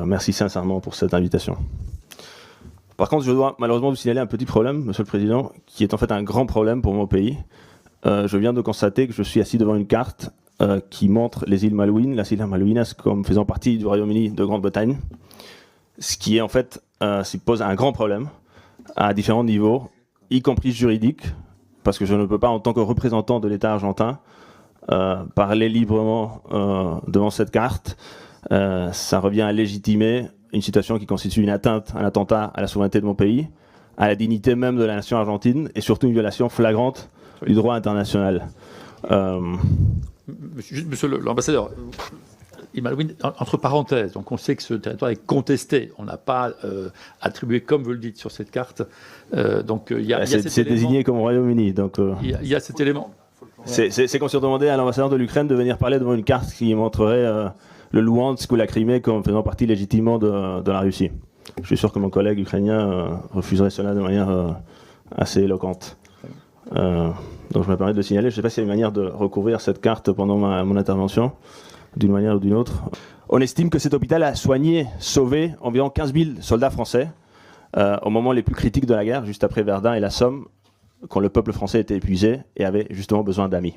merci sincèrement pour cette invitation. Par contre, je dois malheureusement vous signaler un petit problème, Monsieur le Président, qui est en fait un grand problème pour mon pays. Je viens de constater que je suis assis devant une carte qui montre les îles Malouines, las Islas Malvinas, comme faisant partie du Royaume-Uni de Grande-Bretagne, ce qui est en fait, pose un grand problème à différents niveaux, y compris juridique, parce que je ne peux pas, en tant que représentant de l'État argentin, parler librement devant cette carte. Ça revient à légitimer une situation qui constitue une atteinte, un attentat à la souveraineté de mon pays, à la dignité même de la nation argentine, et surtout une violation flagrante du droit international. Monsieur l'ambassadeur, entre parenthèses, donc on sait que ce territoire est contesté. On n'a pas attribué, comme vous le dites, sur cette carte. Donc il y a c'est désigné comme Royaume-Uni. Donc il y a cet élément. C'est comme si on demandait à l'ambassadeur de l'Ukraine de venir parler devant une carte qui montrerait le Louhansk ou la Crimée comme faisant partie légitimement de la Russie. Je suis sûr que mon collègue ukrainien refuserait cela de manière assez éloquente. Donc je me permets de le signaler. Je ne sais pas s'il y a une manière de recouvrir cette carte pendant mon intervention, d'une manière ou d'une autre. On estime que cet hôpital a soigné, sauvé environ 15 000 soldats français au moment les plus critiques de la guerre, juste après Verdun et la Somme, quand le peuple français était épuisé et avait justement besoin d'amis.